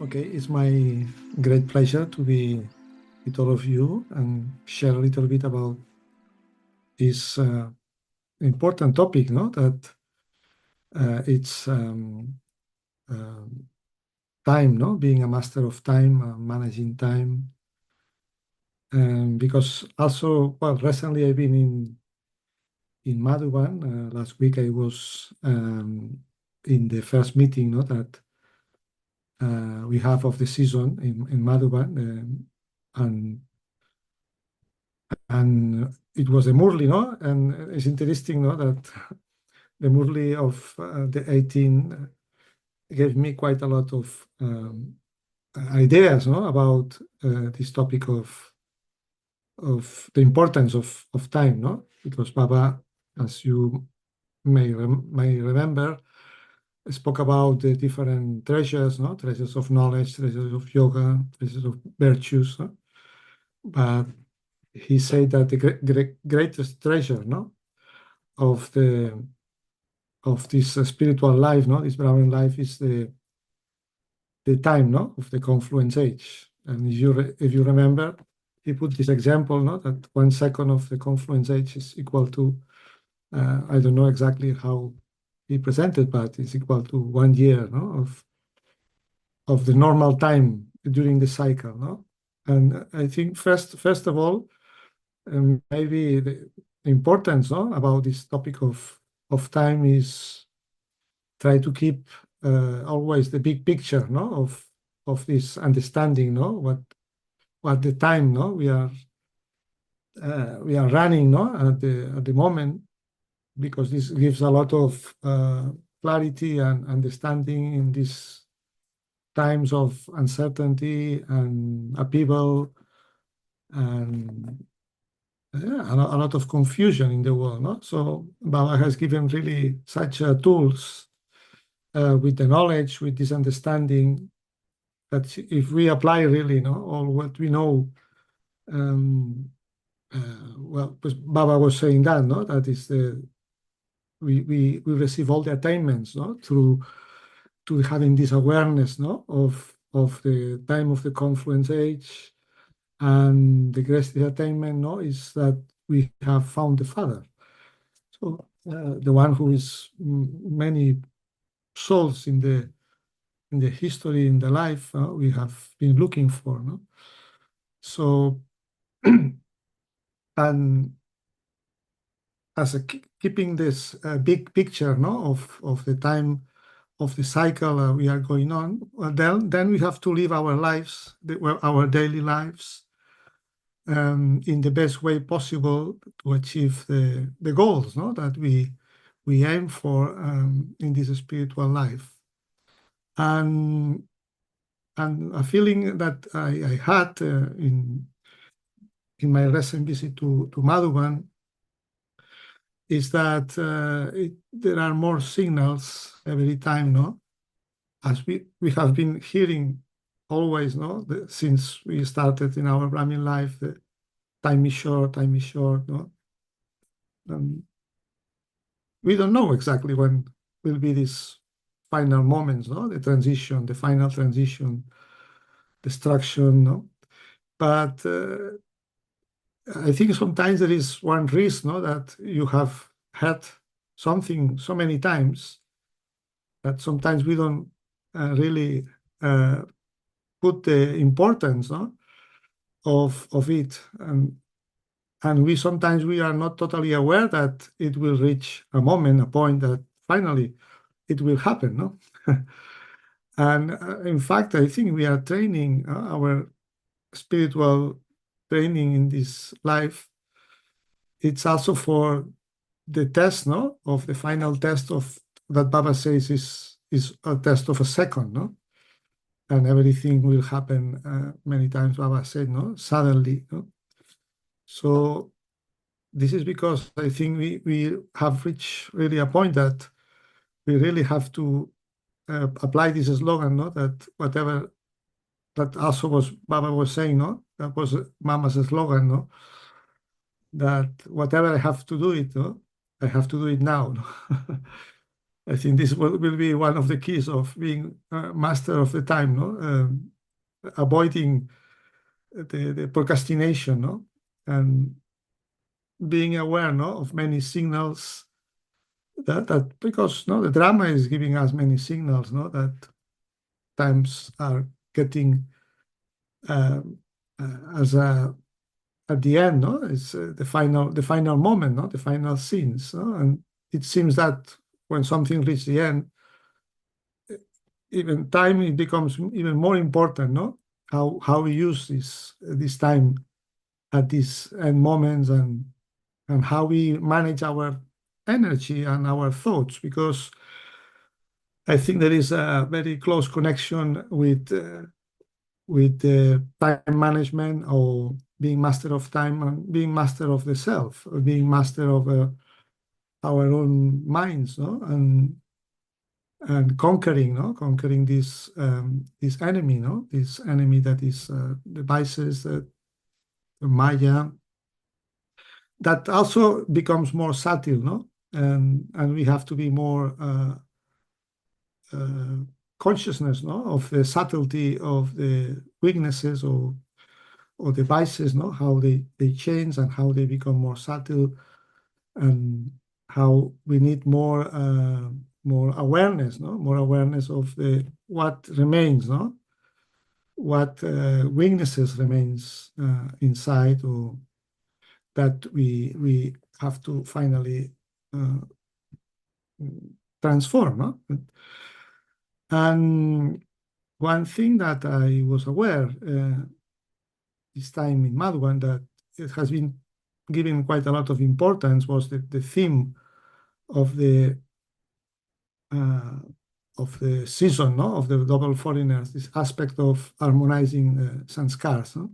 Okay, it's my great pleasure to be with all of you and share a little bit about this important topic, no? That it's time, no? Being a master of time, managing time. Because also, well, recently I've been in Madhuban. Last week I was in the first meeting, no? That we have of the season in Madhuban, and it was a Murli, no? And it's interesting, no, that the Murli of the 18 gave me quite a lot of ideas, no, about this topic of the importance of time, no? Because Baba, as you may remember, spoke about the different treasures, no? Treasures of knowledge, treasures of yoga, treasures of virtues, no? But he said that the greatest treasure, no, of this spiritual life, no, this Brahmin life is the time, no, of the confluence age. And if you remember, he put this example, no, that 1 second of the confluence age is equal to I don't know exactly how he presented, but it's equal to 1 year, no, of the normal time during the cycle, no. And I think first of all, maybe the importance, no, about this topic of time is try to keep always the big picture, no, of this understanding, no, what the time, no, we are running, no, at the moment, because this gives a lot of clarity and understanding in these times of uncertainty and upheaval and a lot of confusion in the world, no? So Baba has given really such tools with the knowledge, with this understanding, that if we apply really, no, all what we know, well, Baba was saying that, no, that is we receive all the attainments, no, through to having this awareness, no, of the time of the confluence age, and the greatest attainment, no, is that we have found the Father. So the one who is many souls in the history, in the life we have been looking for, no? So, and as keeping this big picture, no, of the time of the cycle we are going on, well, then we have to live our lives, our daily lives, in the best way possible to achieve the goals, no, that we aim for in this spiritual life. And a feeling that I had in my recent visit to Madhuban is that there are more signals every time, no? As we have been hearing always, no? Since we started in our Brahmin life, the time is short, no? We don't know exactly when will be these final moments, no? The transition, the final transition, destruction, no? But I think sometimes there is one risk, no, that you have had something so many times that sometimes we don't really put the importance, no, of it, and we sometimes we are not totally aware that it will reach a moment, a point that finally it will happen, no. And in fact, I think we are training our spiritual training in this life. It's also for the test, no, of the final test of that Baba says is a test of a second, no, and everything will happen many times. Baba said, no, suddenly, no. So this is because I think we have reached really a point that we really have to apply this slogan, no, that whatever that also was Baba was saying, no, that was Mama's slogan, no, that whatever I have to do it, no, I have to do it now. No? I think this will be one of the keys of being master of the time, no? Avoiding the procrastination, no? And being aware, no, of many signals that because no, the drama is giving us many signals, no, that times are getting um, as a at the end, no, it's the final moment, no, the final scenes, no, and it seems that when something reaches the end, even time it becomes even more important, no, how we use this time at these end moments and how we manage our energy and our thoughts, because I think there is a very close connection with the time management or being master of time and being master of the self, or being master of our own minds, no? And conquering, no? Conquering this enemy, no? This enemy that is the vices, the Maya, that also becomes more subtle, no? And we have to be more uh, consciousness, no, of the subtlety of the weaknesses or the vices, no, how they change and how they become more subtle, and how we need more awareness, no, more awareness of the what remains, no, what weaknesses remains inside, or that we have to finally uh, transform, no? And one thing that I was aware this time in Madwan that it has been given quite a lot of importance was the theme of the uh, season, no? Of the double foreigners, this aspect of harmonizing sanskars, no?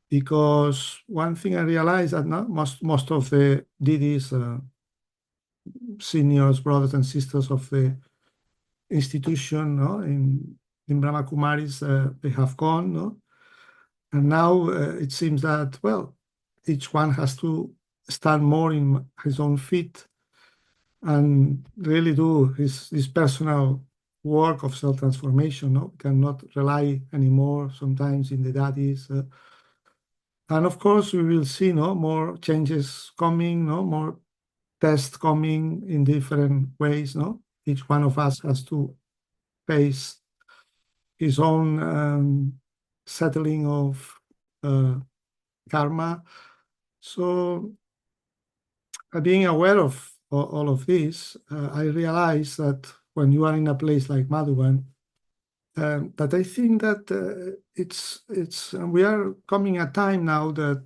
Because one thing I realized that no, most of the Didis, seniors, brothers and sisters of the institution, no, in Brahma Kumaris, they have gone, no? And now it seems that, well, each one has to stand more in his own feet and really do his personal work of self-transformation, no? Cannot rely anymore sometimes in the daddies. And of course, we will see, no, more changes coming, no, more tests coming in different ways, no? Each one of us has to face his own settling of uh, karma. So, being aware of all of this, I realize that when you are in a place like Madhuban, that I think that it's we are coming a time now that,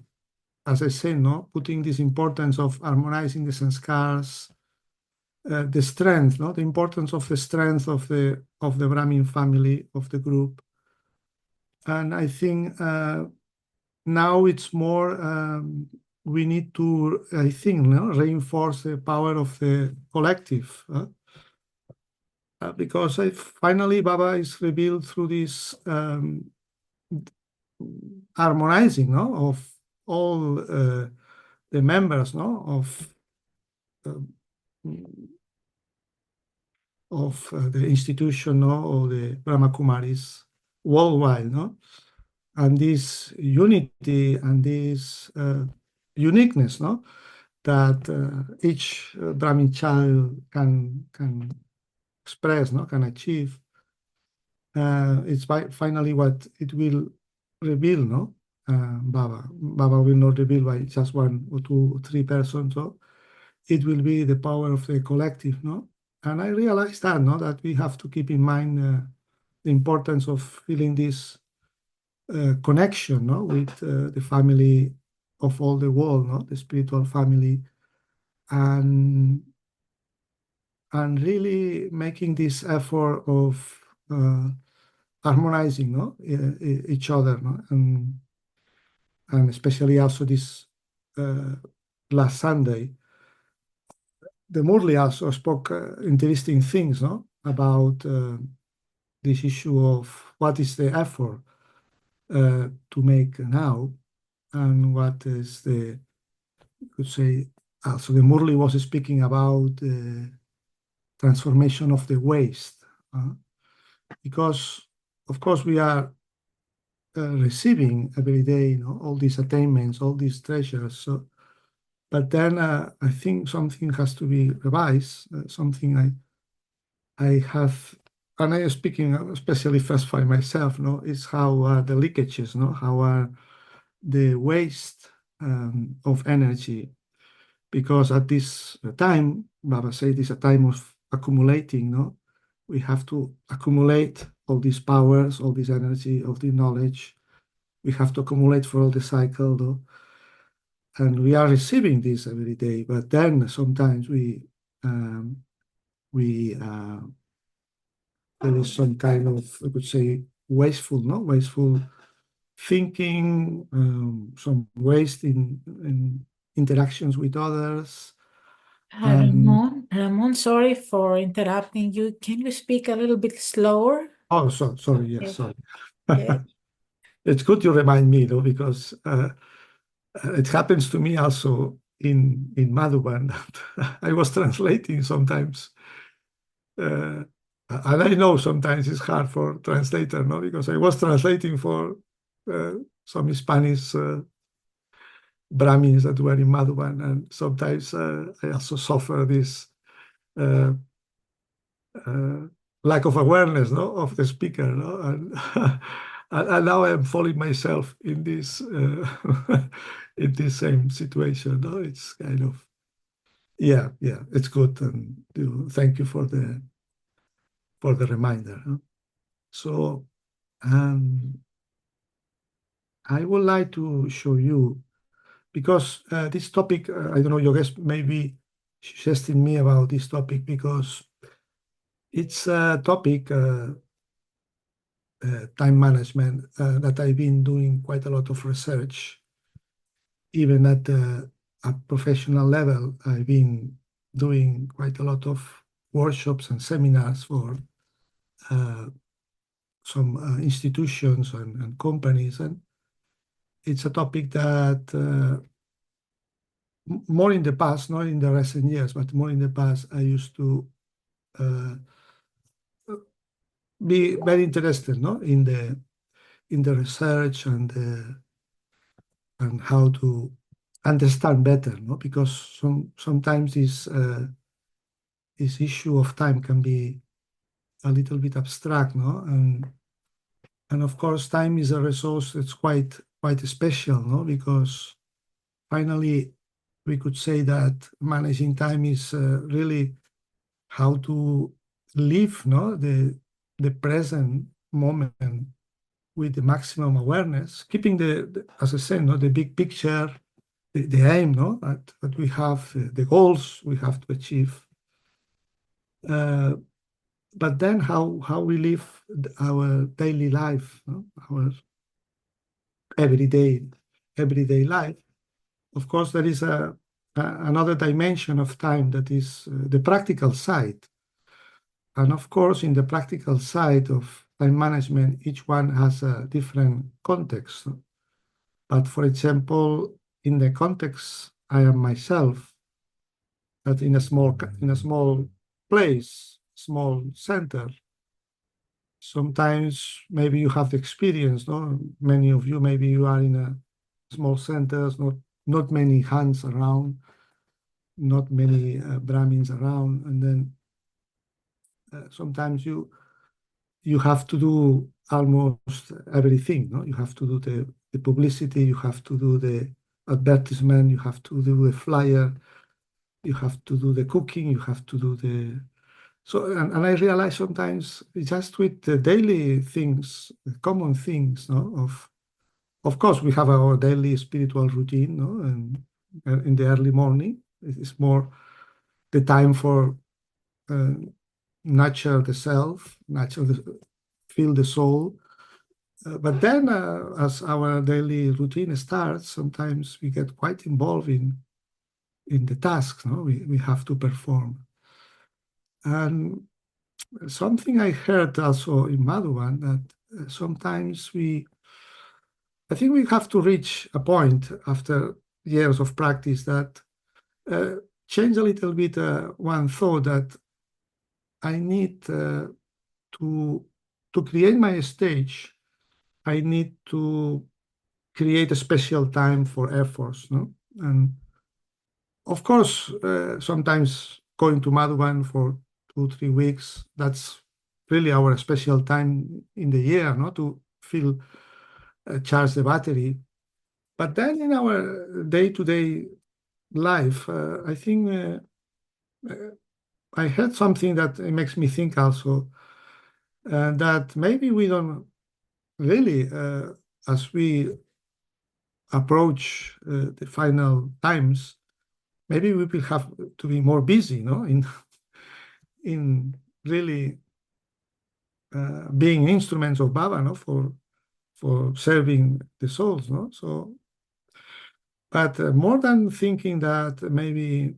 as I say, no, putting this importance of harmonizing the sanskars, the strength, no, the importance of the strength of the Brahmin family of the group, and I think now it's more we need to, I think, no, reinforce the power of the collective, because finally Baba is revealed through this harmonizing, no, of all the members, no, uh, the institution, no, or the Brahma Kumaris worldwide, no, and this unity and this uniqueness, no, that each Brahmin child can express, no, can achieve. It's finally what it will reveal, no. Baba will not reveal by just one or two or three persons. So it will be the power of the collective, no. And I realized that, no, that we have to keep in mind the importance of feeling this connection, no, with the family of all the world, no, the spiritual family, and really making this effort of harmonizing, no, each other, no, and especially also this last Sunday, the Murli also spoke interesting things, no, about this issue of what is the effort to make now, and what is the, you could say, also the Murli was speaking about transformation of the waste, because of course we are receiving every day, all these attainments, all these treasures. So, but then I think something has to be revised. Something I have, and I am speaking especially first by myself. Is how are the leakages, how are the waste of energy, because at this time, Baba said, it's a time of accumulating. We have to accumulate all these powers, all this energy, all the knowledge. We have to accumulate for all the cycle, though. And we are receiving this every day. But then sometimes um, we there is some kind of, I would say, wasteful, no wasteful thinking, some waste in interactions with others. Ramon, sorry for interrupting you. Can you speak a little bit slower? Oh, sorry. Yes, Okay. sorry. Okay. It's good you remind me, though, because it happens to me also in Madhuban that I was translating sometimes. And I know sometimes it's hard for translator, no, because I was translating for some Spanish Brahmins that were in Madhuban, and sometimes I also suffer this uh, uh, lack of awareness, no, of the speaker, no, and and now I'm falling myself in this in this same situation. No, it's kind of yeah, it's good, and thank you for the reminder. No? So I would like to show you because this topic, I don't know, your guest may be suggesting me about this topic because it's a topic, time management, that I've been doing quite a lot of research, even at a professional level. I've been doing quite a lot of workshops and seminars for uh, some institutions and companies, and it's a topic that more in the past, not in the recent years, but more in the past, I used to uh, be very interested, no, in the research and how to understand better, no, because sometimes this issue of time can be a little bit abstract, no, and of course, time is a resource that's quite special, no, because finally we could say that managing time is really how to live, no, the present moment with the maximum awareness, keeping as I said, no, the big picture, the aim, no, that we have, the goals we have to achieve. But then how we live our daily life, no? Our everyday life. Of course, there is another dimension of time that is the practical side. And of course, in the practical side of time management, each one has a different context. But for example, in the context I am myself, that in a small place, small center, sometimes maybe you have the experience, no? Many of you, maybe you are in a small centers, not many hands around, not many Brahmins around, and then sometimes you have to do almost everything. No, you have to do the publicity, you have to do the advertisement, you have to do the flyer, you have to do the cooking, you have to do the so. And I realize sometimes just with the daily things, the common things, no, of course we have our daily spiritual routine, no, and in the early morning it is more the time for uh, nurture the self, feel the soul. But then, as our daily routine starts, sometimes we get quite involved in the tasks, no, we have to perform. And something I heard also in Madhuban that sometimes I think we have to reach a point after years of practice that uh, change a little bit one thought that I need to create my stage. I need to create a special time for efforts, no? And of course, sometimes going to Madhuban for 2, 3 weeks, that's really our special time in the year, no? To feel charge the battery. But then in our day-to-day life, I think I heard something that makes me think also that maybe we don't really, as we approach the final times, maybe we will have to be more busy, no, in really being instruments of Baba, no, for serving the souls, no. So, but more than thinking that maybe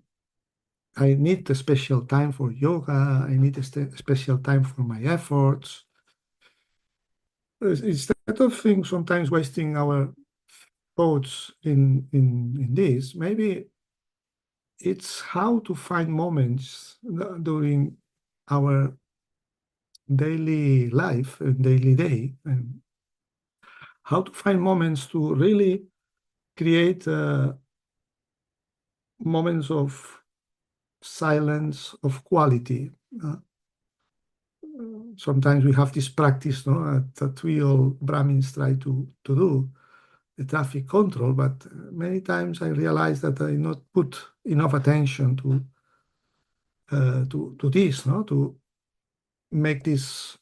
I need a special time for yoga, I need a special time for my efforts. Instead of things sometimes wasting our thoughts in this, maybe it's how to find moments during our daily life and daily day, and how to find moments to really create moments of silence, of quality. Uh, Sometimes we have this practice, no, that we all Brahmins try to do, the traffic control, but many times I realize that I not put enough attention to this, no, to make this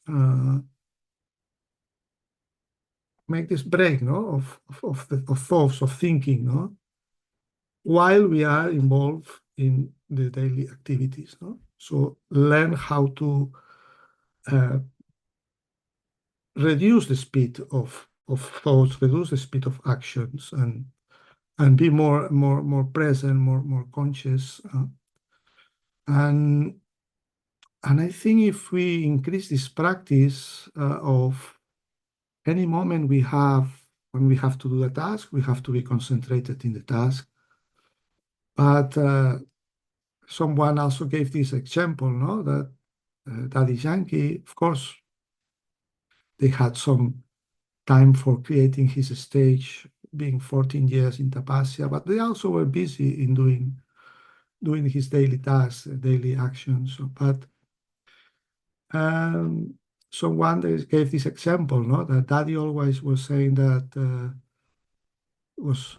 break, no, of thoughts of thinking, no, while we are involved in the daily activities, no. So learn how to uh, reduce the speed of thoughts, reduce the speed of actions, and be more present, more conscious. And I think if we increase this practice of any moment we have when we have to do a task, we have to be concentrated in the task. But someone also gave this example, no, that Daddy Yankee, of course, they had some time for creating his stage, being 14 years in Tapasya, but they also were busy in doing his daily tasks, daily actions. But someone gave this example, no, that Daddy always was saying that was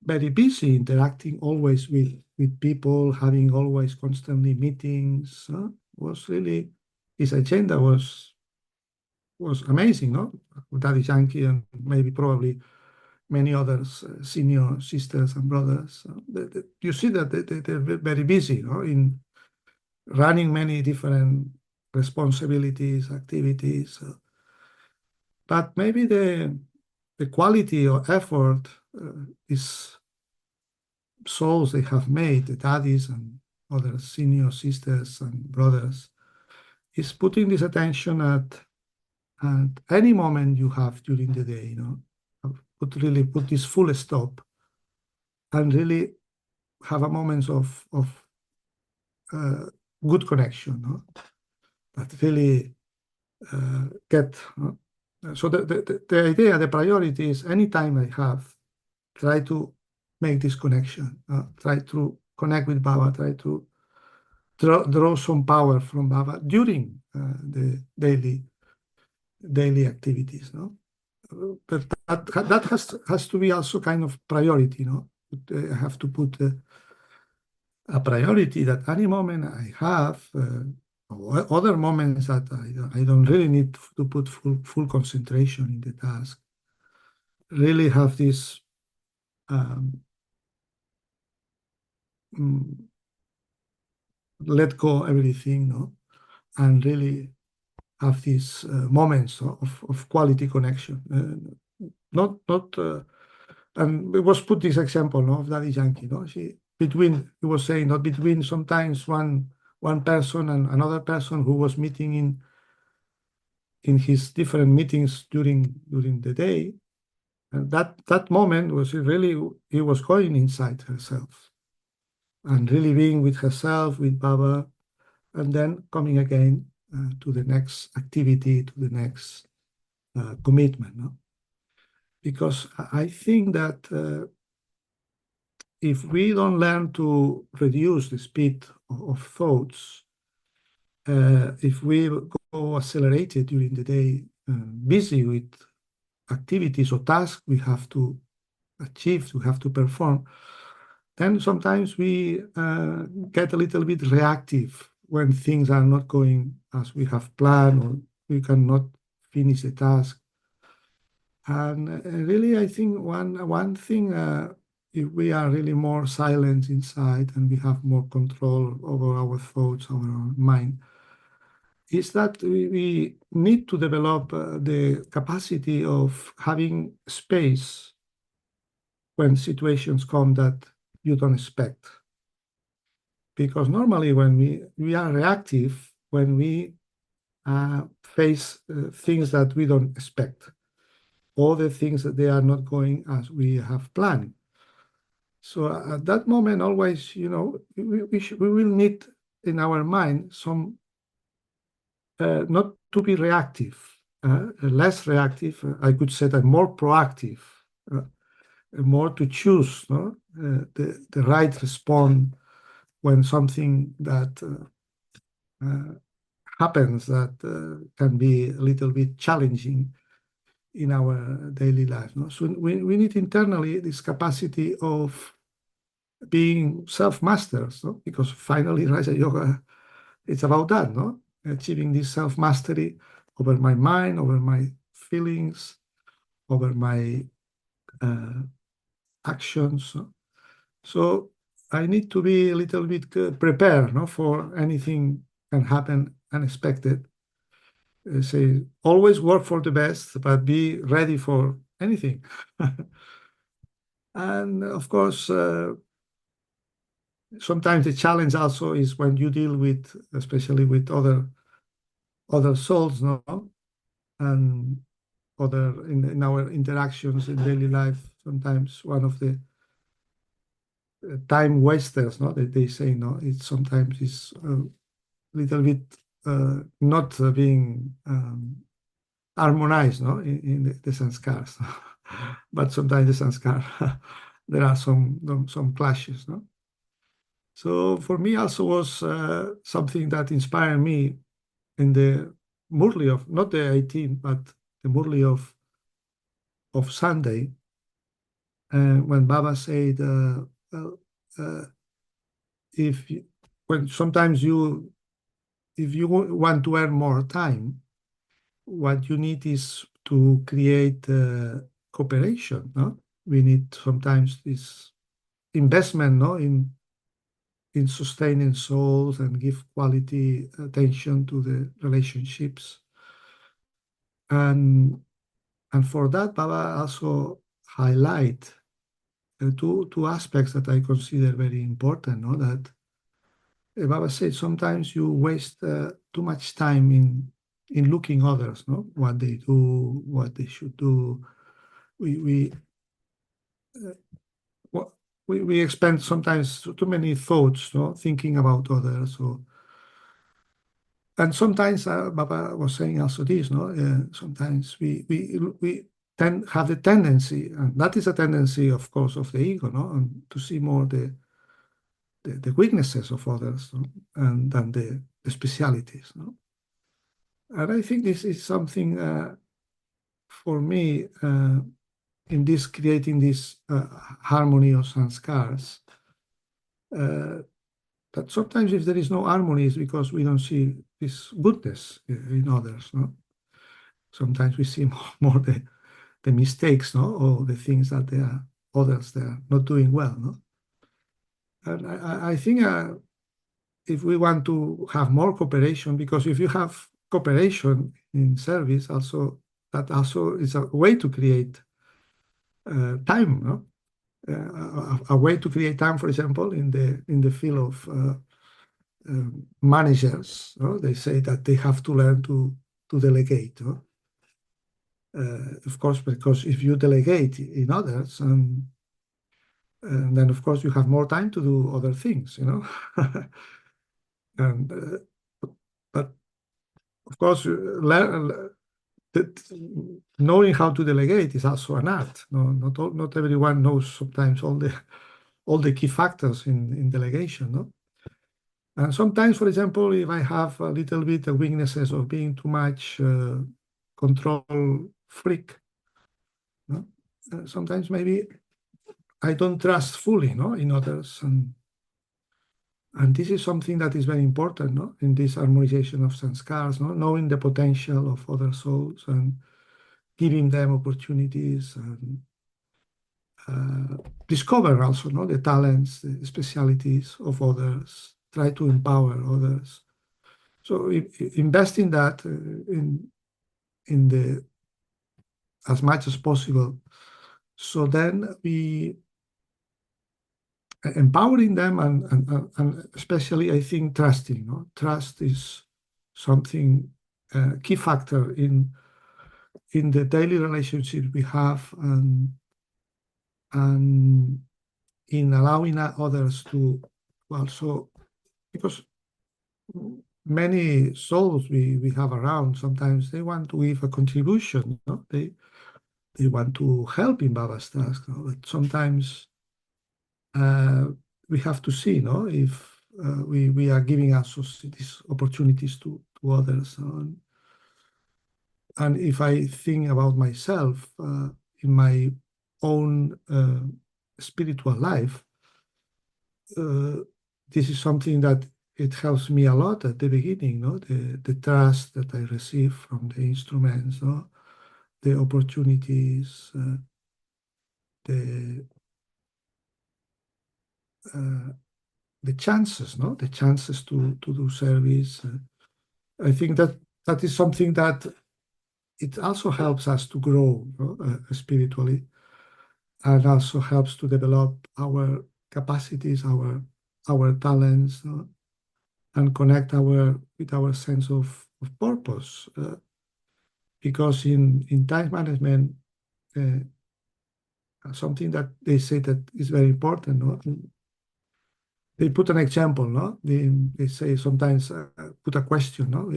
very busy, interacting always with people, having always constantly meetings. Was really his agenda was amazing, no? Daddy Yankee and maybe probably many others, senior sisters and brothers. You see that they're very busy, no, in running many different responsibilities, activities. But maybe the quality or effort is souls they have made, the daddies and other senior sisters and brothers, is putting this attention at any moment you have during the day, you know, really put this full stop and really have a moment of uh, good connection, no? That really get. So the idea, the priority is anytime I have, try to make this connection, try to connect with Baba, try to draw some power from Baba during the daily activities, no? But that has to be also kind of priority, no? I have to put a priority that any moment I have, or other moments that I don't really need to put full concentration in the task, really have this um, mm, let go everything, no, and really have these moments of quality connection. Not and it was put this example, no, of Daddy Yankee, no, he was saying not between sometimes one person and another person who was meeting in his different meetings during the day. And that moment was really, he was going inside herself and really being with herself, with Baba, and then coming again to the next activity, to the next commitment. No? Because I think that if we don't learn to reduce the speed of thoughts, if we go accelerated during the day, busy with activities or tasks we have to achieve, we have to perform, then sometimes we get a little bit reactive when things are not going as we have planned or we cannot finish the task. And really, I think one thing, if we are really more silent inside and we have more control over our thoughts, our mind, is that we need to develop the capacity of having space when situations come that you don't expect. Because normally when we are reactive, when we face things that we don't expect, all the things that they are not going as we have planned. So at that moment, always, we will need in our mind some, not to be reactive, less reactive, I could say that more proactive, more to choose the right response when something that happens that can be a little bit challenging in our daily life. No? So we need internally this capacity of being self-masters, no? Because finally Raja Yoga, it's about that, no? Achieving this self-mastery over my mind, over my feelings, over my actions. No? So I need to be a little bit prepared, no, for anything can happen unexpected. Say always work for the best, but be ready for anything. And of course, sometimes the challenge also is when you deal with, especially with other souls, no, and other in our interactions in daily life. Sometimes one of the time wasters, no, that they say, no, it sometimes is a little bit not being harmonized, no, in the sanskars. But sometimes the sanskar, there are some clashes, no. So for me also was something that inspired me in the Murli of, not the 18, but the Murli of Sunday, when Baba said, uh, if you, when sometimes if you want to earn more time, what you need is to create cooperation. No, we need sometimes this investment, no, in sustaining souls and give quality attention to the relationships. And for that, Baba also highlight two aspects that I consider very important. No? That Baba said sometimes you waste too much time in looking others, no? What they do, what they should do. We uh, what, we expend sometimes too many thoughts, no, thinking about others. So, and sometimes Baba was saying also this, no. Sometimes we have the tendency, and that is a tendency, of course, of the ego, no, and to see more the weaknesses of others, no? And than the specialities, no? And I think this is something for me in this creating this harmony of sanskars. That sometimes if there is no harmony, it's because we don't see this goodness in others, no? Sometimes we see more the mistakes, no, or the things that they are others they are not doing well, no. And I think if we want to have more cooperation, because if you have cooperation in service, also that also is a way to create time, no? A way to create time, for example, in the field of managers, no? They say that they have to learn to delegate, no? Of course, because if you delegate in others, and then of course you have more time to do other things, you know. And of course, knowing how to delegate is also an art. No, not everyone knows sometimes all the key factors in delegation. No, and sometimes, for example, if I have a little bit of weaknesses of being too much control freak, no? Sometimes maybe I don't trust fully, no, in others, and this is something that is very important, no, in this harmonization of sanskars, no, knowing the potential of other souls and giving them opportunities and discover also, no, the talents, the specialities of others, try to empower others. So invest in that in the as much as possible. So then we empowering them and especially I think trusting. No? Trust is something key factor in the daily relationship we have and in allowing others to also, because many souls we have around, sometimes they want to give a contribution, no? They want to help in Baba's task, no? But sometimes we have to see, no, if we are giving us these opportunities to others. And if I think about myself in my own spiritual life, this is something that it helps me a lot at the beginning, no? The trust that I receive from the instruments, no? The opportunities, the the chances, no? The chances to do service. I think that is something that it also helps us to grow, no? Spiritually, and also helps to develop our capacities, our talents, no? And connect with our sense of purpose. Because in time management, something that they say that is very important, no? They put an example, no? They say sometimes put a question, no?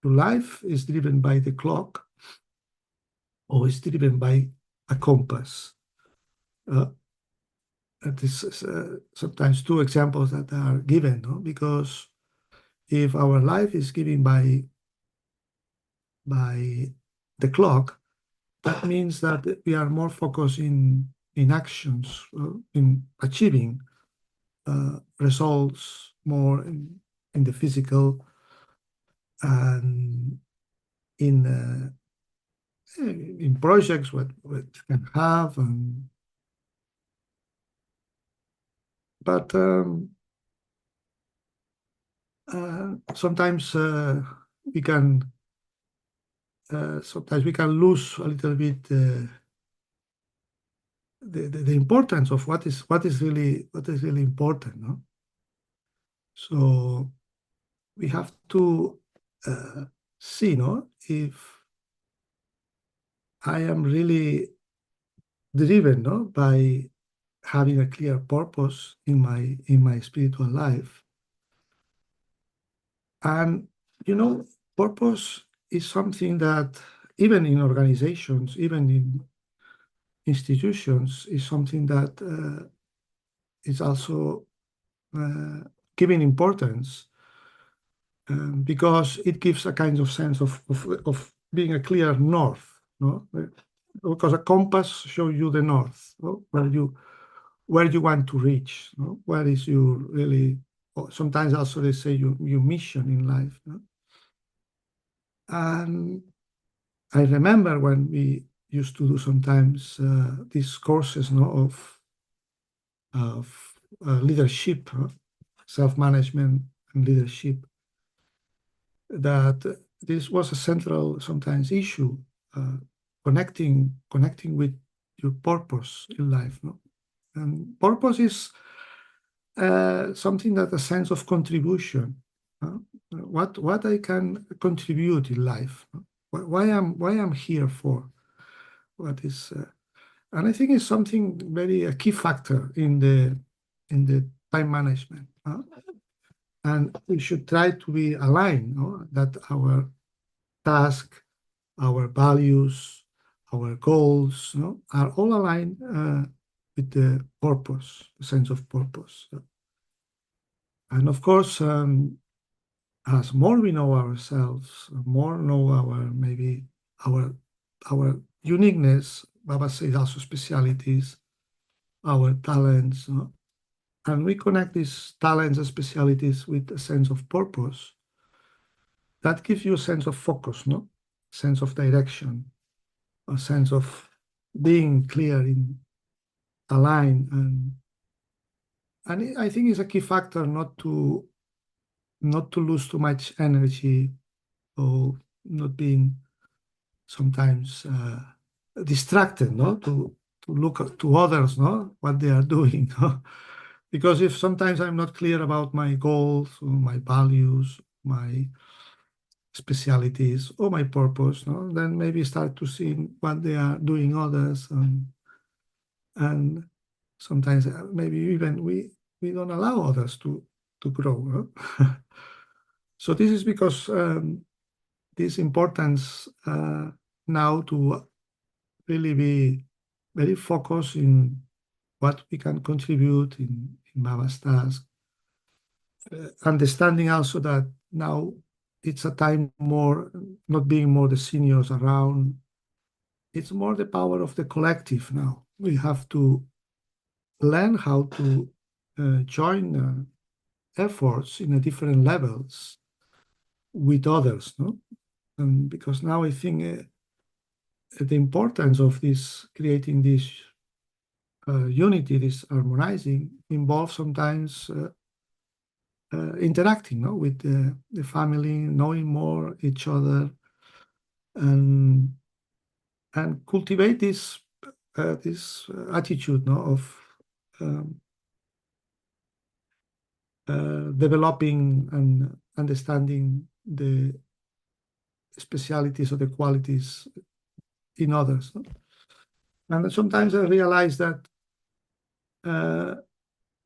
Your life is driven by the clock or is driven by a compass. This is sometimes two examples that are given, no? Because if our life is given by the clock, that means that we are more focused in actions, in achieving results more in the physical and in projects what can have but sometimes we can lose a little bit the importance of what is really important, no? So we have to see, no, if I am really driven, no, by having a clear purpose in my spiritual life. And purpose is something that even in organizations, even in institutions, is something that is also given importance because it gives a kind of sense of being a clear north, no? Because a compass shows you the north, no? Where you want to reach, no? Where is your really, sometimes also they say your mission in life, no? And I remember when we used to do sometimes these courses, no, of leadership, self-management and leadership, that this was a central sometimes issue, connecting with your purpose in life, no? And purpose is something that a sense of contribution, what I can contribute in life, why I'm here for, what is, and I think it's something very a key factor in the time management, and we should try to be aligned, no? That our task, our values, our goals, are all aligned with the purpose, the sense of purpose. And of course, as more we know ourselves, more know maybe our our uniqueness, Baba says also specialities, our talents, and we connect these talents and specialities with a sense of purpose. That gives you a sense of focus, no? Sense of direction, a sense of being clear in aligned, and I think it's a key factor not to lose too much energy or not being sometimes distracted, no, to look to others, no, what they are doing, no? Because if sometimes I'm not clear about my goals or my values, my specialities or my purpose, no, then maybe start to see what they are doing others, and sometimes maybe even we don't allow others to grow, no? So this is because this importance now to really be very focused in what we can contribute in Baba's task. Understanding also that now it's a time more, not being more the seniors around, it's more the power of the collective now. We have to learn how to join efforts in a different levels with others, no? And because now I think the importance of this creating this unity, this harmonizing, involves sometimes interacting, no, with the family, knowing more each other, and cultivate this attitude, no, of um, developing and understanding the specialities or the qualities in others, no? And sometimes I realize that uh,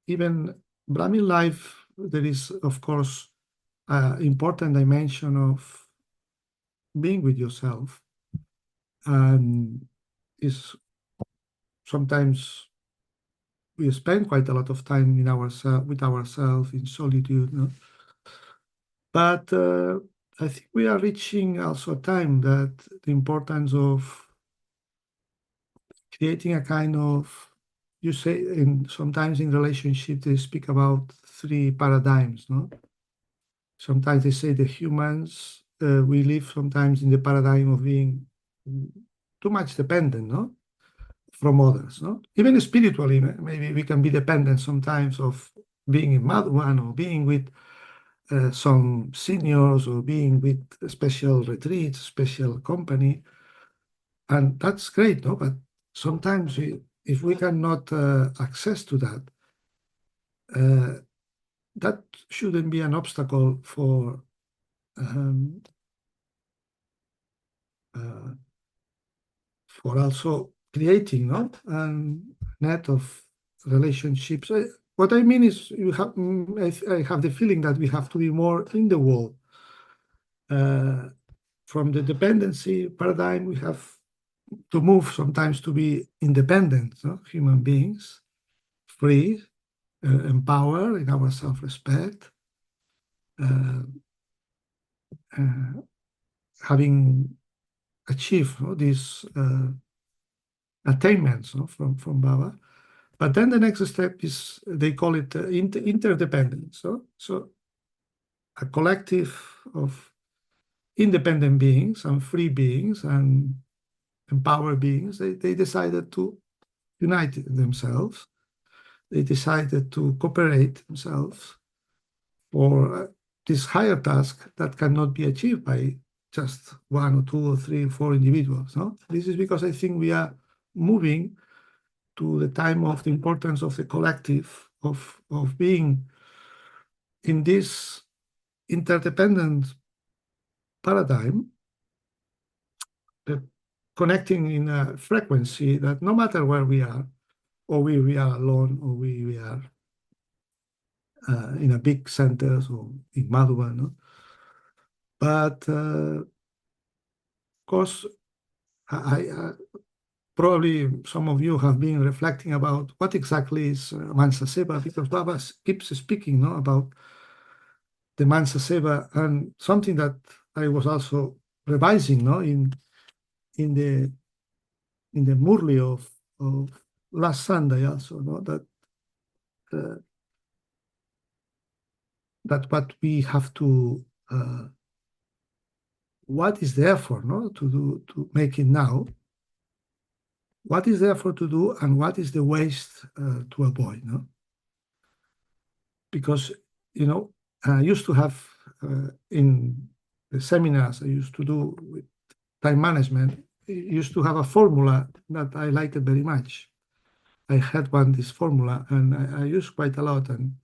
even Brahmin life, there is, of course, important dimension of being with yourself, and is sometimes we spend quite a lot of time in with ourselves in solitude, no? But I think we are reaching also a time that the importance of creating a kind of, you say, sometimes in relationship they speak about three paradigms, no? Sometimes they say the humans, we live sometimes in the paradigm of being too much dependent, no, from others, no? Even spiritually, maybe we can be dependent sometimes of being in Madhuan or being with some seniors or being with special retreats, special company, and that's great, no? But sometimes if we cannot access to that, uh, that shouldn't be an obstacle um, uh, for also creating, no, a net of relationships. What I mean is, I have the feeling that we have to be more in the world. From the dependency paradigm, we have to move sometimes to be independent, no? Human beings, free, empowered in our self-respect, uh, uh, having achieved, no, these attainments, no, from Baba. But then the next step is, they call it interdependence. So a collective of independent beings and free beings and empowered beings, they decided to unite themselves. They decided to cooperate themselves for this higher task that cannot be achieved by just one or two or three or four individuals. No? This is because I think we are moving to the time of the importance of the collective, of being in this interdependent paradigm, uh, connecting in a frequency that no matter where we are, or we are alone, or we are in a big centers or in Madhuban, no? But course, I probably some of you have been reflecting about what exactly is Mansa Seva, because Baba keeps speaking, no, about the Mansa Seva, and something that I was also revising, no, in the Murli of last Sunday also, no, uh, that what we have to what is the effort, no, to do, to make it now, what is the effort to do, and what is the waste to avoid, no? Because, you know, I used to have in the seminars I used to do with time management, I used to have a formula that I liked very much. I had this formula, and I use quite a lot, and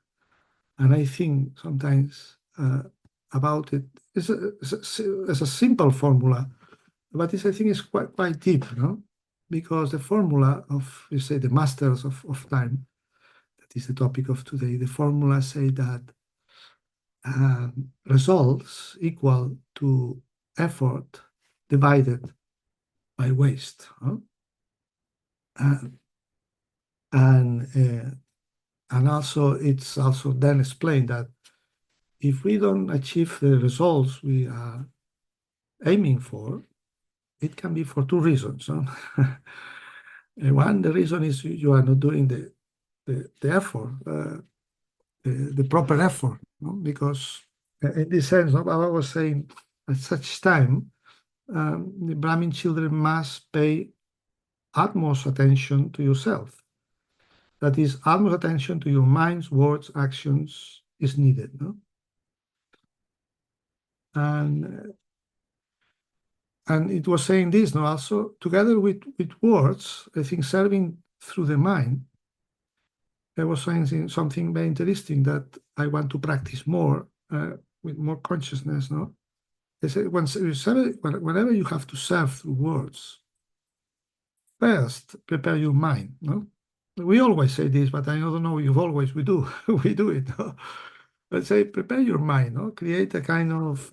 I think sometimes about it. It's a simple formula, but I think it's quite deep, no? Because the formula of, you say, the masters of time, that is the topic of today, the formula say that results equal to effort divided by waste. Huh? And, and also it's also then explained that if we don't achieve the results we are aiming for, it can be for two reasons. Huh? One, the reason is you are not doing the effort, the proper effort, no? Because in this sense, no, Baba was saying at such time, the Brahmin children must pay utmost attention to yourself. That is, utmost attention to your minds, words, actions is needed. No? And it was saying this, no, also together with words, I think serving through the mind, I was saying something very interesting that I want to practice more with more consciousness. No, they say whenever you have to serve through words, first prepare your mind. No, we always say this, but I don't know. We do we do it. No? Let's say prepare your mind. No, create a kind of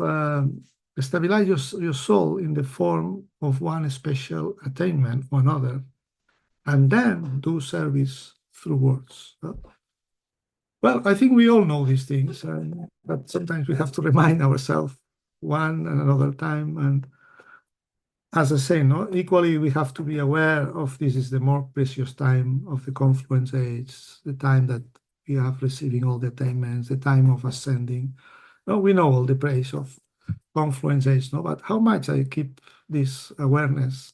stabilize your soul in the form of one special attainment or another, and then do service through words. No? Well, I think we all know these things, but sometimes we have to remind ourselves one and another time. And as I say, no, equally we have to be aware of this is the more precious time of the confluence age, the time that we have receiving all the attainments, the time of ascending. No, we know all the praise of confluence age, no, but how much I keep this awareness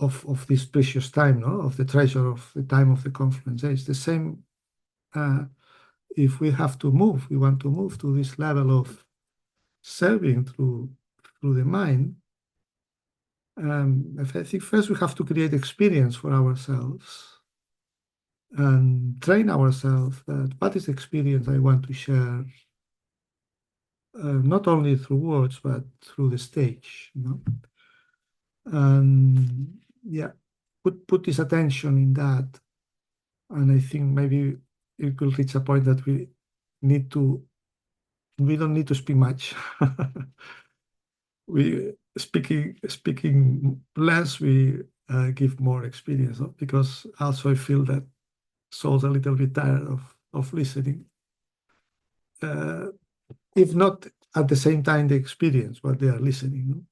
of this precious time, no, of the treasure of the time of the confluence age. The same. If we have to move, we want to move to this level of serving through the mind. I think first we have to create experience for ourselves and train ourselves that what is the experience I want to share, not only through words but through the stage. You know? And yeah, put this attention in that, and I think maybe it will reach a point that we don't need to speak much. We speaking less, we give more experience, no? Because also I feel that souls a little bit tired of listening, if not at the same time they experience what they are listening. No?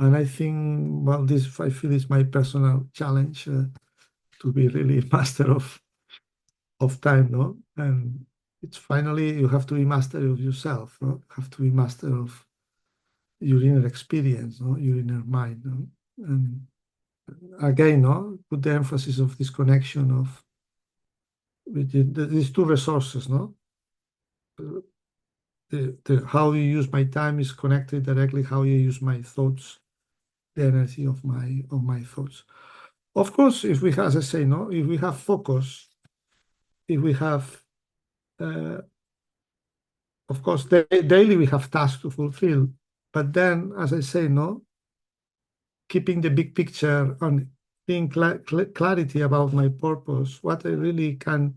And I think, well, this I feel is my personal challenge to be really master of time, no? And it's finally you have to be master of yourself, no? You have to be master of your inner experience, no? Your inner mind, no? And again, no, put the emphasis of this connection of with these two resources, no. The how you use my time is connected directly how you use my thoughts, the energy of my thoughts. Of course, if we, as I say, no, if we have focus, if we have, of course, daily we have tasks to fulfill, but then, as I say, no, keeping the big picture on being clarity about my purpose, what I really can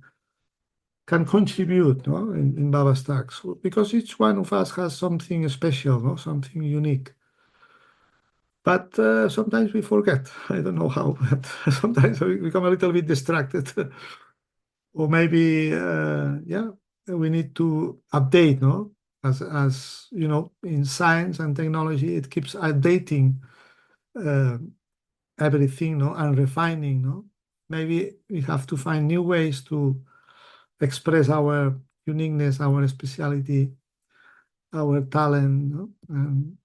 contribute, no, in Baba's talks, because each one of us has something special, no, something unique. But sometimes we forget. I don't know how, but sometimes we become a little bit distracted. Or maybe, yeah, we need to update, no? As you know, in science and technology, it keeps updating uh, everything, no, and refining, no. Maybe we have to find new ways to express our uniqueness, our speciality, our talent, no? And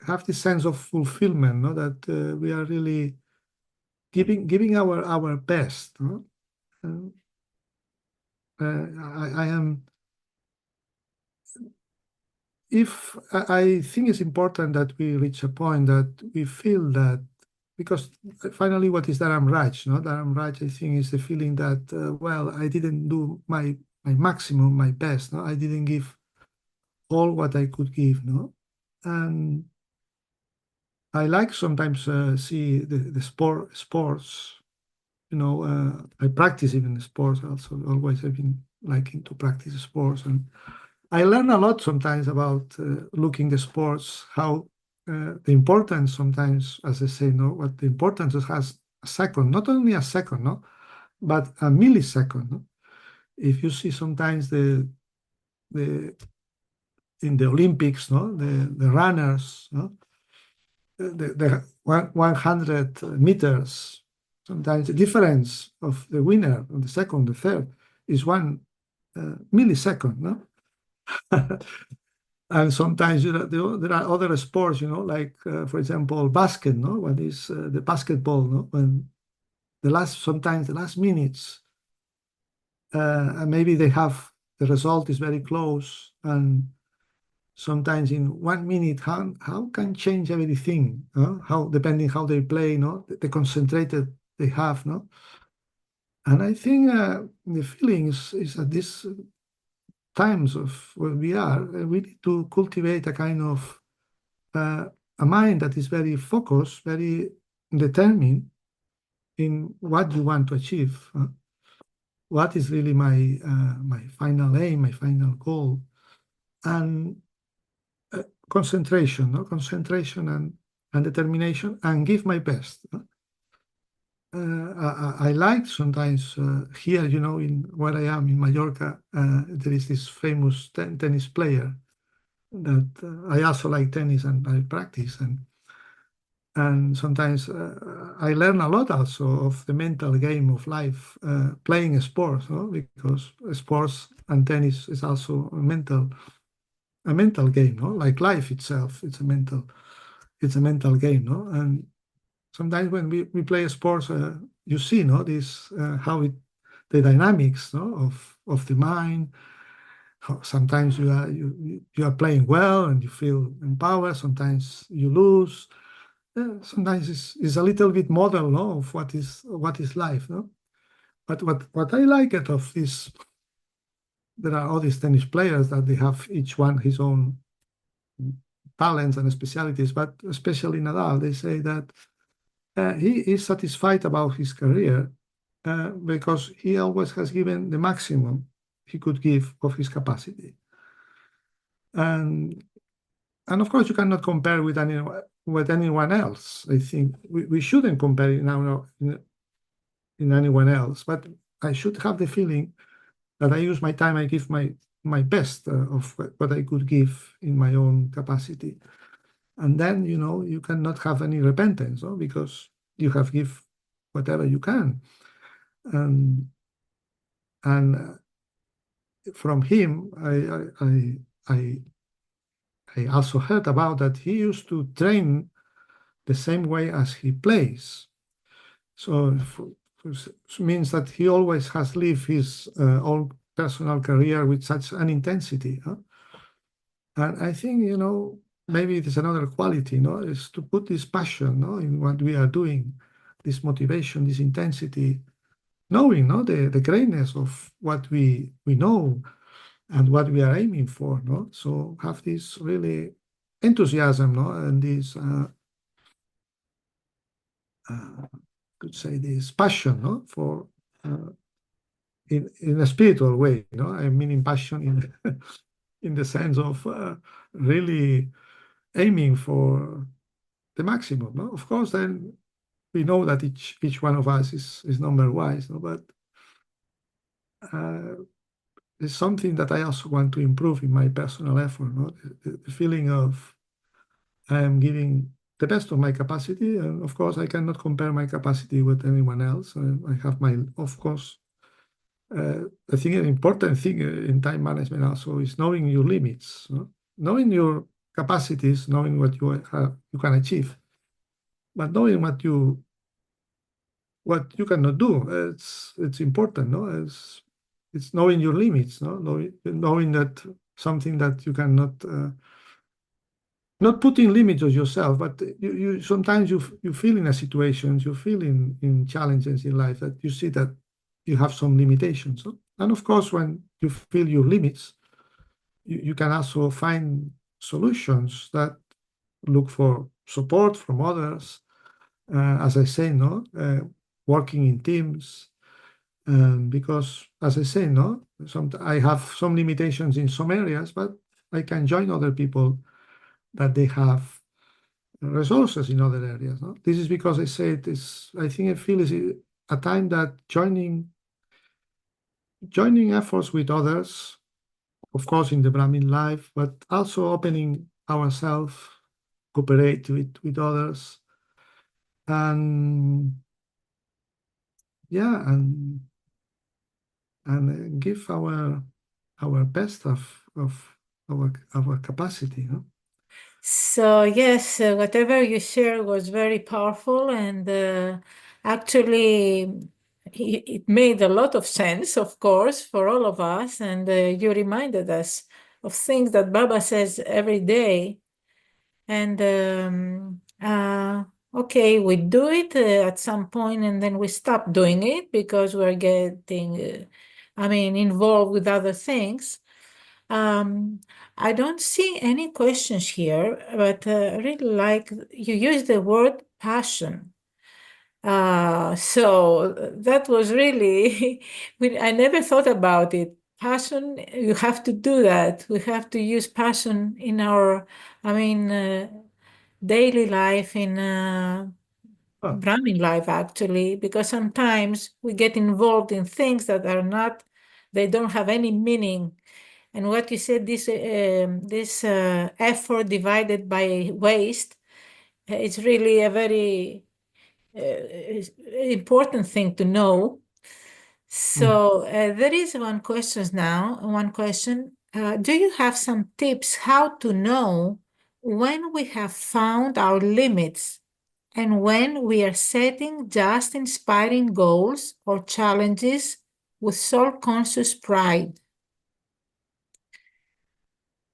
have this sense of fulfillment, no, that we are really giving our best, no? Uh, I am. If I think it's important that we reach a point that we feel that, because finally, what is Dharam Raj? No, Dharam Raj, I think, is the feeling that well, I didn't do my maximum, my best. No, I didn't give all what I could give. No, and I like sometimes see the sports. You know, I practice even the sports also. Always I've been liking to practice sports, and I learn a lot sometimes about looking the sports, how the importance sometimes, as I say, no, what the importance it has a second, not only a second, no, but a millisecond. No? If you see sometimes the in the Olympics, no, the runners, no, the 100 meters, sometimes the difference of the winner and the second, the third, is one millisecond, no. And sometimes there are other sports, you know, like for example, basket, no, what is the basketball, no, when sometimes the last minutes, and maybe they have the result is very close, and sometimes in 1 minute, how can change everything, how depending how they play, no, the concentrated they have, no, and I think the feeling is at these times of where we are, we need to cultivate a kind of uh, a mind that is very focused, very determined in what you want to achieve. What is really my final aim, my final goal, and concentration, no? Concentration and determination, and give my best. I like sometimes here, you know, in where I am in Mallorca, there is this famous tennis player that I also like tennis and I practice, and sometimes I learn a lot also of the mental game of life, playing sports, no? Because sports and tennis is also a mental game, no? Like life itself, it's a mental game, no? And sometimes when we play sports, you see, no, this how the dynamics, no, of the mind. Sometimes you are playing well and you feel empowered. Sometimes you lose. Sometimes it's a little bit model, no, of what is life, no. But what I like it of this, there are all these tennis players that they have each one his own talents and specialities. But especially Nadal, they say that he is satisfied about his career because he always has given the maximum he could give of his capacity. And of course, you cannot compare with anyone else. I think we shouldn't compare in anyone else, but I should have the feeling that I use my time, I give my best of what I could give in my own capacity. And then, you know, you cannot have any repentance, no? Because you have give whatever you can. And from him, I also heard about that he used to train the same way as he plays. So means that he always has lived his own personal career with such an intensity. Huh? And I think, you know, maybe it is another quality, no, is to put this passion, no, in what we are doing, this motivation, this intensity, knowing, no, the greatness of what we know and what we are aiming for, no. So have this really enthusiasm, no, and this could say this passion, no, for uh, in a spiritual way, no. I mean, in passion in in the sense of really aiming for the maximum. No? Of course, then we know that each one of us is number wise, no? But it's something that I also want to improve in my personal effort. No? The feeling of I am giving the best of my capacity, and of course, I cannot compare my capacity with anyone else. I have my, of course, I think an important thing in time management also is knowing your limits, no? Knowing your capacities, knowing what you can achieve, but knowing what you cannot do. It's important, no? It's knowing your limits, no? Knowing that something that you cannot. Not putting limits on yourself, but you sometimes you feel in a situation, you feel in challenges in life that you see that you have some limitations. No? And of course, when you feel your limits, you can also find solutions that look for support from others. As I say, no, working in teams, because as I say, no, I have some limitations in some areas, but I can join other people that they have resources in other areas. No? This is because I say it is. I think I feel is a time that joining efforts with others, of course, in the Brahmin life, but also opening ourselves, cooperate with others, and yeah, and give our best of our capacity. No? So yes, whatever you shared was very powerful, and actually, it made a lot of sense, of course, for all of us. And you reminded us of things that Baba says every day. And okay, we do it at some point, and then we stop doing it because we're getting, involved with other things. Um, I don't see any questions here, but I really like you use the word passion. So that was really, I never thought about it. Passion, you have to do that. We have to use passion in our, daily life, in Oh, Brahmin life, actually, because sometimes we get involved in things that are not, they don't have any meaning. And what you said, this effort divided by waste, it's really a very important thing to know. mm. So there is one question now. One question: do you have some tips how to know when we have found our limits and when we are setting just inspiring goals or challenges with soul-conscious pride?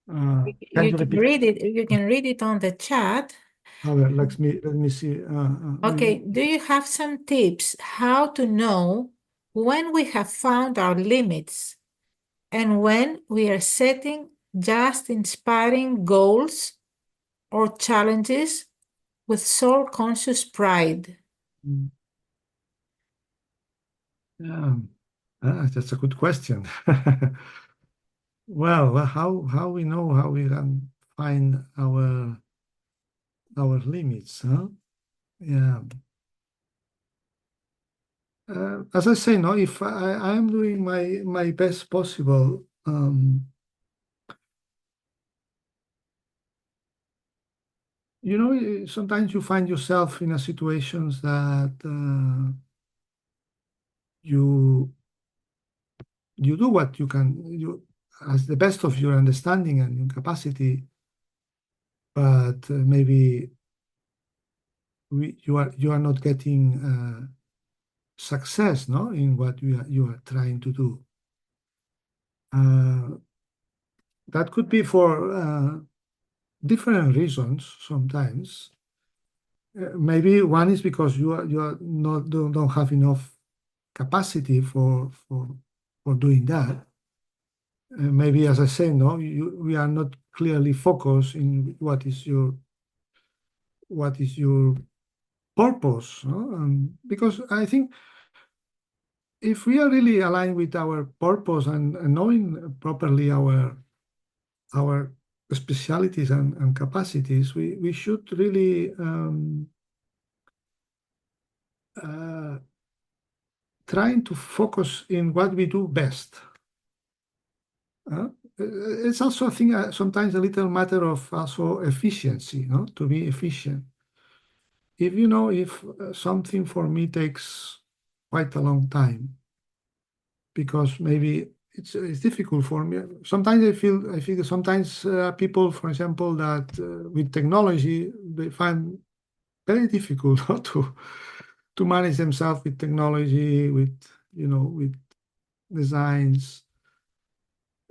Can You you can repeat? read it. You can read it on the chat. Let me see. Okay, do you have some tips how to know when we have found our limits and when we are setting just inspiring goals or challenges with soul conscious pride? Mm, yeah, that's a good question. Well, how we know how we can find our limits, huh? Yeah. As I say, no, if I am doing my best possible, sometimes you find yourself in a situations that you you do what you can you as the best of your understanding and your capacity, but maybe you are not getting success, no, in what you are trying to do. Uh, that could be for different reasons sometimes. Maybe one is because you are not don't have enough capacity for doing that. Maybe, as I say, no, we are not clearly focused in what is your purpose, no? Because I think if we are really aligned with our purpose and knowing properly our specialities and capacities, we should really trying to focus in what we do best. It's also, I think, sometimes a little matter of also efficiency, no? To be efficient. If something for me takes quite a long time, because maybe it's difficult for me. Sometimes I feel that sometimes people, for example, that with technology, they find very difficult to manage themselves with technology, with designs.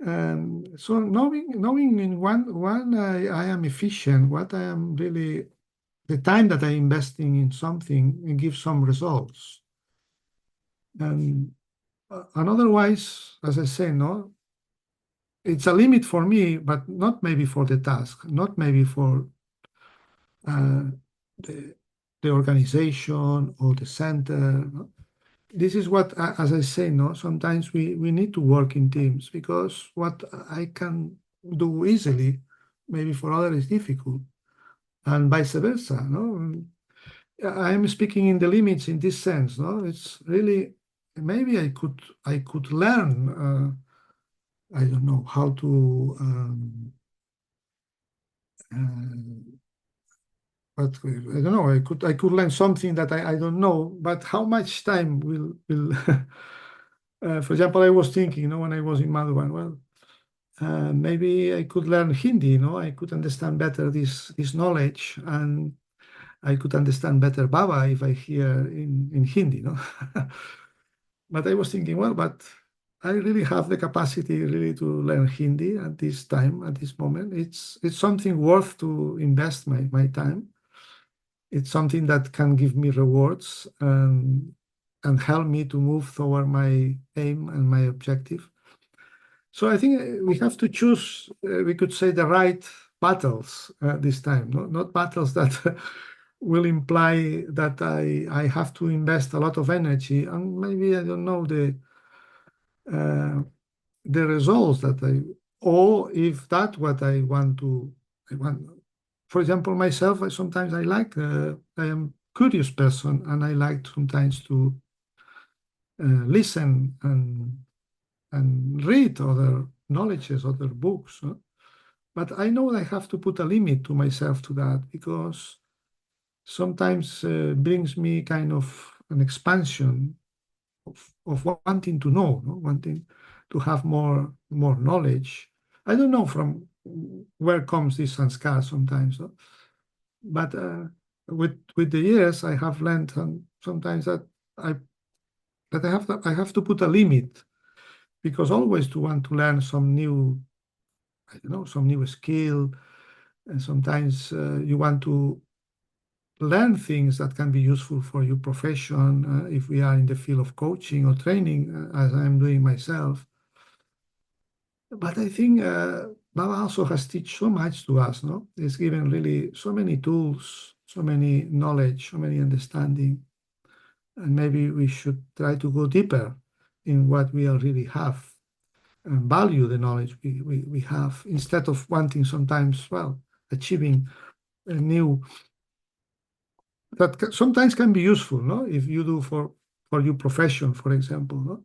And so knowing in one I am efficient, what I am really, the time that I'm investing in something and give some results. And otherwise, as I say, no, it's a limit for me, but not maybe for the task, not maybe for uh, the, the organization or the center. No? This is what, as I say, no, sometimes we need to work in teams, because what I can do easily, maybe for others is difficult, and vice versa. No, I'm speaking in the limits in this sense. No, it's really, maybe I could learn. I don't know how to. Uh, but I don't know. I could learn something that I don't know. But how much time will for example, I was thinking, when I was in Madhuban, well, maybe I could learn Hindi. I could understand better this knowledge, and I could understand better Baba if I hear in Hindi. But I was thinking, well, but I really have the capacity really to learn Hindi at this time, at this moment. It's something worth to invest my time. It's something that can give me rewards and help me to move toward my aim and my objective. So I think we have to choose, we could say, the right battles this time, not battles that will imply that I have to invest a lot of energy and maybe I don't know uh, the results or if that's what I want. For example, myself, sometimes I am curious person, and I like sometimes to listen and read other knowledges, other books. But I know I have to put a limit to myself to that, because sometimes brings me kind of an expansion of wanting to know, no? Wanting to have more knowledge. I don't know from where comes this sanskar sometimes, no? But with the years, I have learned sometimes I I have to put a limit, because always to want to learn some new, I don't know, some new skill, and sometimes you want to learn things that can be useful for your profession, if we are in the field of coaching or training, as I'm doing myself. But I think Baba also has taught so much to us, no? It's given really so many tools, so many knowledge, so many understanding. And maybe we should try to go deeper in what we already have and value the knowledge we have, instead of wanting sometimes, well, achieving a new, that sometimes can be useful, no? If you do for your profession, for example, no?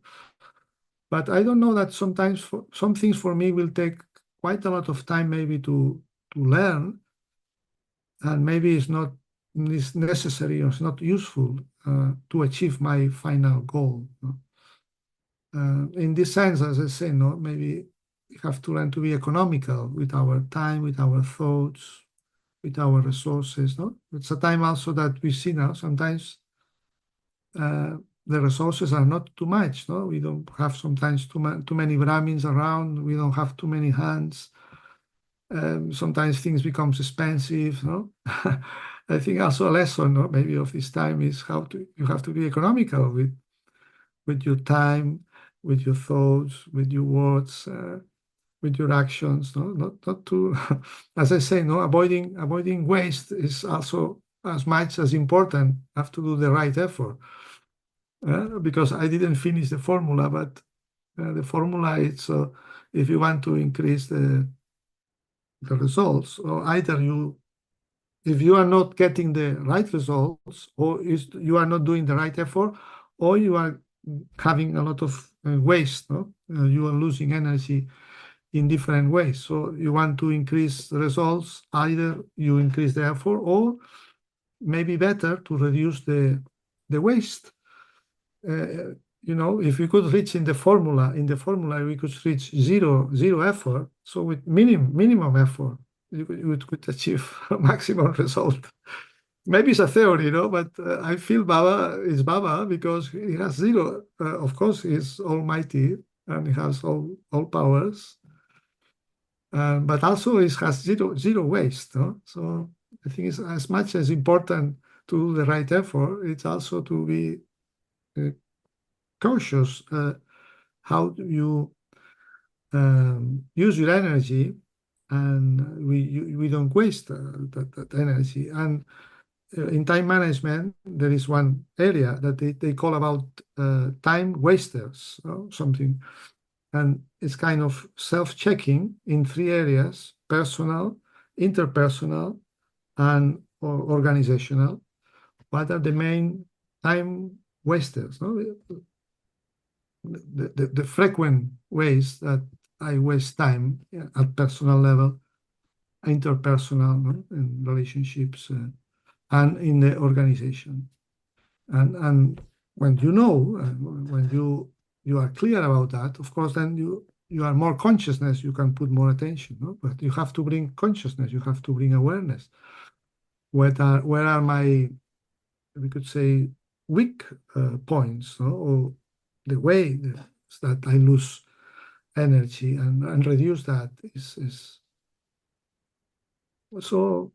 But I don't know that sometimes some things for me will take quite a lot of time maybe to learn, and maybe it's not necessary or it's not useful to achieve my final goal. No? In this sense, as I say, no, maybe we have to learn to be economical with our time, with our thoughts, with our resources. No, it's a time also that we see now. Sometimes the resources are not too much. No, we don't have sometimes too many Brahmins around. We don't have too many hands. Sometimes things becomes expensive. No, I think also a lesson, no, maybe of this time is you have to be economical with your time, with your thoughts, with your words, with your actions. No, not to, as I say, no, avoiding waste is also as much as important. Have to do the right effort, because I didn't finish the formula, but the formula is if you want to increase the results, or either if you are not getting the right results, or you are not doing the right effort, or you are having a lot of waste, no? You are losing energy in different ways. So you want to increase the results, either you increase the effort, or maybe better to reduce the waste. If we could reach in the formula, we could reach zero effort. So with minimum effort, you could achieve a maximum result. Maybe it's a theory, but I feel Baba is Baba because he has zero. Of course, he's almighty and he has all powers, but also it has zero waste. No? So I think it's as much as important to do the right effort. It's also to be cautious how you use your energy, and we don't waste that energy. And in time management, there is one area that they call about time wasters, something. And it's kind of self-checking in three areas: personal, interpersonal, and organizational. What are the main time wasters? No? The frequent ways that I waste time at personal level, interpersonal, no? In relationships, and in the organization. And when when you are clear about that, of course, then you are more consciousness, you can put more attention, no? But you have to bring consciousness, you have to bring awareness. Where are my, we could say, weak points, no? Or the way that I lose energy, and reduce that is so.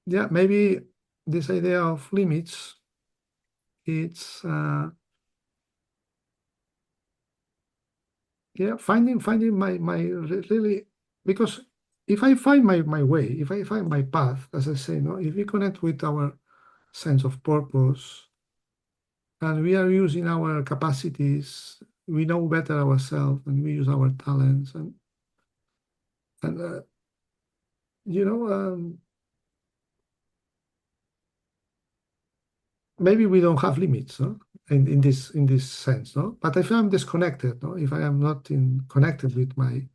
Yeah, maybe this idea of limits, it's finding my really, because if I find my way, if I find my path, as I say, no, if we connect with our sense of purpose, and we are using our capacities, we know better ourselves, and we use our talents, and maybe we don't have limits, no? In this sense, no? But if I'm disconnected, no? If I am not connected with my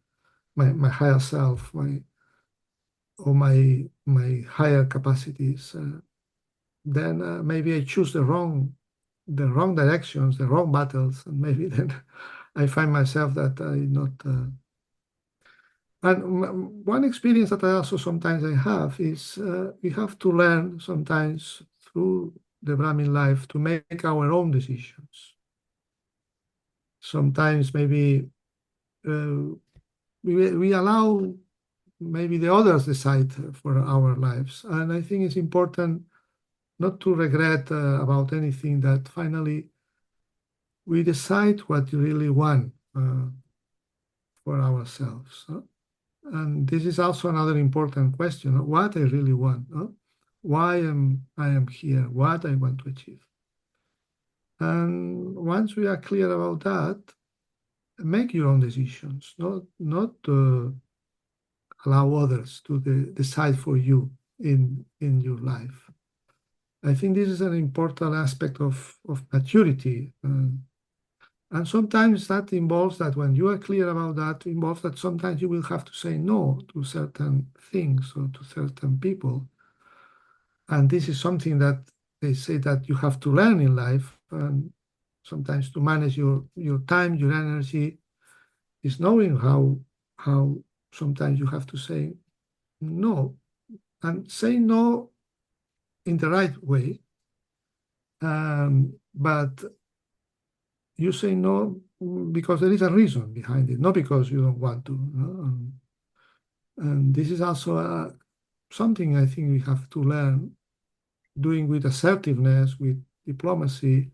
higher self, my higher capacities, then maybe I choose the wrong directions, the wrong battles, and maybe then I find myself that I not. And one experience that I also sometimes I have is we have to learn sometimes through the Brahmin life to make our own decisions. Sometimes maybe we allow maybe the others decide for our lives, and I think it's important not to regret about anything, that finally we decide what you really want for ourselves. And this is also another important question: what I really want, why I am here, what I want to achieve. And once we are clear about that, make your own decisions, not allow others to decide for you in your life. I think this is an important aspect of maturity. And sometimes that involves that when you are clear about that, involves that sometimes you will have to say no to certain things or to certain people. And this is something that they say that you have to learn in life. And sometimes to manage your time, your energy, is knowing how sometimes you have to say no, and say no in the right way. But you say no because there is a reason behind it, not because you don't want to. And this is also something I think we have to learn, doing with assertiveness, with diplomacy,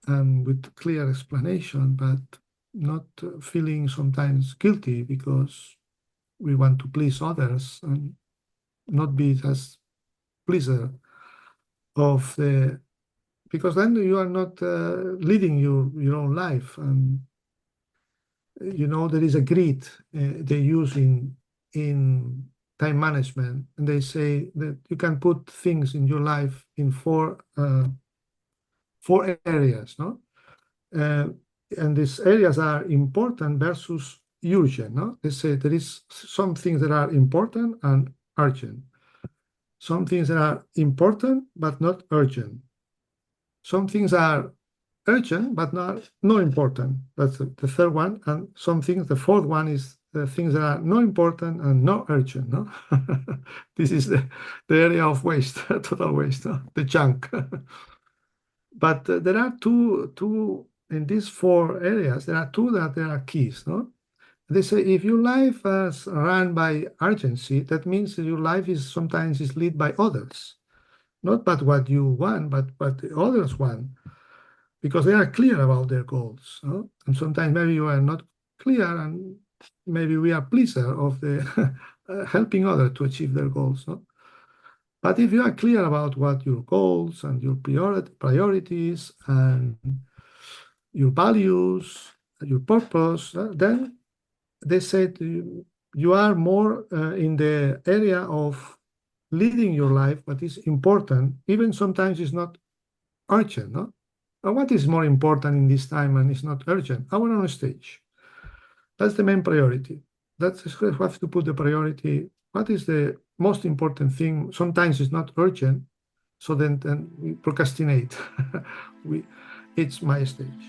and with clear explanation, but not feeling sometimes guilty because we want to please others and not be as pleaser of the, because then you are not leading your own life. And there is a greed they use in time management, and they say that you can put things in your life in four areas, no? And these areas are important versus urgent, no? They say there is some things that are important and urgent. Some things that are important but not urgent. Some things are urgent but not important. That's the third one. And some things, the fourth one is the things that are not important and not urgent, no? This is the area of waste, total waste, no? The junk. But there are two in these four areas. There are two that there are keys, no? They say if your life is run by urgency, that means that your life is sometimes is led by others, not but what you want, but what the others want, because they are clear about their goals, no? And sometimes maybe you are not clear, and maybe we are pleaser of the helping others to achieve their goals, no? But if you are clear about what your goals and your priorities and your values, your purpose, then they said you are more in the area of leading your life, what is important, even sometimes it's not urgent, no? But what is more important in this time and it's not urgent? I want on stage. That's the main priority. That's you have to put the priority. What is the most important thing? Sometimes it's not urgent, so then we procrastinate. It's my stage.